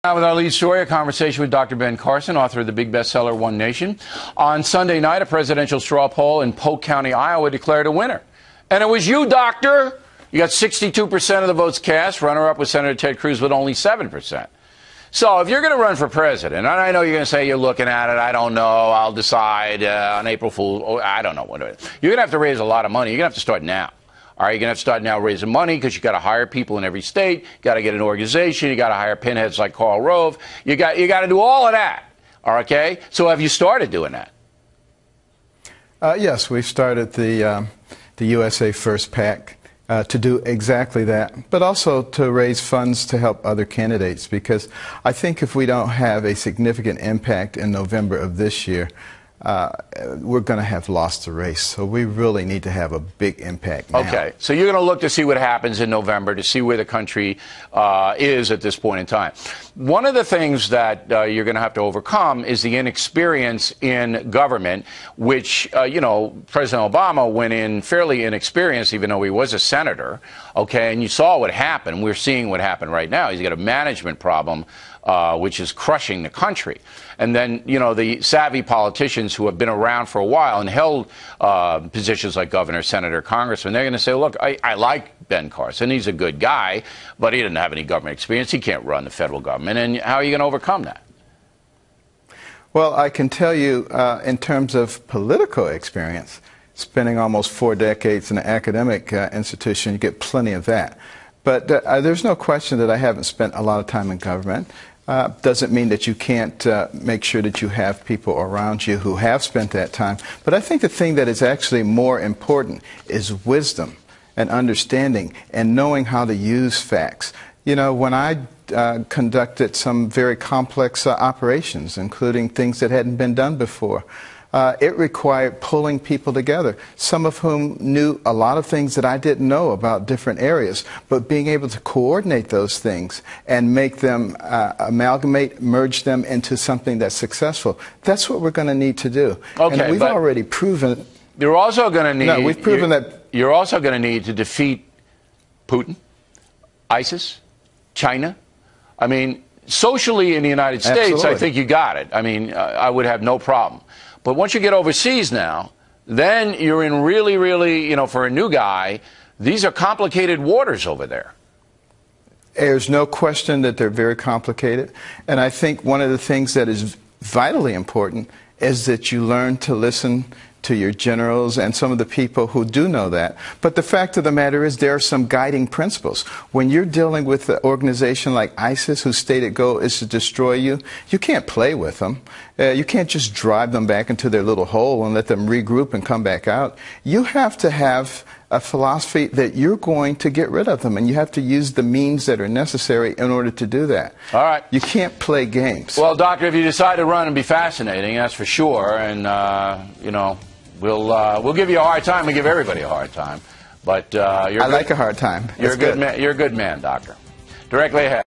Now with our lead story, a conversation with Dr. Ben Carson, author of the big bestseller One Nation. On Sunday night, a presidential straw poll in Polk County, Iowa declared a winner. And it was you, Doctor. You got 62% of the votes cast. Runner-up was Senator Ted Cruz with only 7%. So if you're going to run for president, and I know you're going to say you're looking at it, I don't know, I'll decide on April Fool's, I don't know what it is. You're going to have to raise a lot of money. You're going to have to start now. All right, you're going to have to start now raising money because you got to hire people in every state. You got to get an organization. You got to hire pinheads like Karl Rove. You got to do all of that. Okay, so have you started doing that? Yes, we've started the USA First PAC to do exactly that, but also to raise funds to help other candidates. Because I think if we don't have a significant impact in November of this year, we're going to have lost the race. So we really need to have a big impact now. Okay, so you're going to look to see what happens in November, to see where the country is at this point in time. One of the things that you're going to have to overcome is the inexperience in government, which, you know, President Obama went in fairly inexperienced, even though he was a senator, okay, and you saw what happened. We're seeing what happened right now. He's got a management problem, which is crushing the country. And then, you know, the savvy politicians who have been around for a while and held positions like governor, senator, congressman, they're going to say, look, I like Ben Carson. He's a good guy, but he didn't have any government experience. He can't run the federal government. And how are you going to overcome that? Well, I can tell you in terms of political experience, spending almost 4 decades in an academic institution, you get plenty of that. But there's no question that I haven't spent a lot of time in government. Doesn't mean that you can't make sure that you have people around you who have spent that time. But I think the thing that is actually more important is wisdom and understanding and knowing how to use facts. You know, when I conducted some very complex operations, including things that hadn't been done before, it required pulling people together, some of whom knew a lot of things that I didn't know about different areas, but being able to coordinate those things and make them amalgamate, merge them into something that's successful. That's what we're going to need to do. Okay, and we've already proven. You're also going to need. No, we've proven that. You're also going to need to defeat Putin, ISIS, China. I mean, socially in the United States, Absolutely. I think you got it. I mean, I would have no problem. But once you get overseas now, then you're in really, really, you know, for a new guy, these are complicated waters over there. There's no question that they're very complicated. And I think one of the things that is vitally important is that you learn to listen to your generals and some of the people who do know that. But the fact of the matter is there are some guiding principles. When you're dealing with an organization like ISIS, whose stated goal is to destroy you, you can't play with them. You can't just drive them back into their little hole and let them regroup and come back out. You have to have a philosophy that you're going to get rid of them, and you have to use the means that are necessary in order to do that. All right. You can't play games. Well, Doctor, if you decide to run and be fascinating, that's for sure. And, you know, we'll give you a hard time. We give everybody a hard time. But I like a hard time. You're a good man, Doctor. Directly ahead.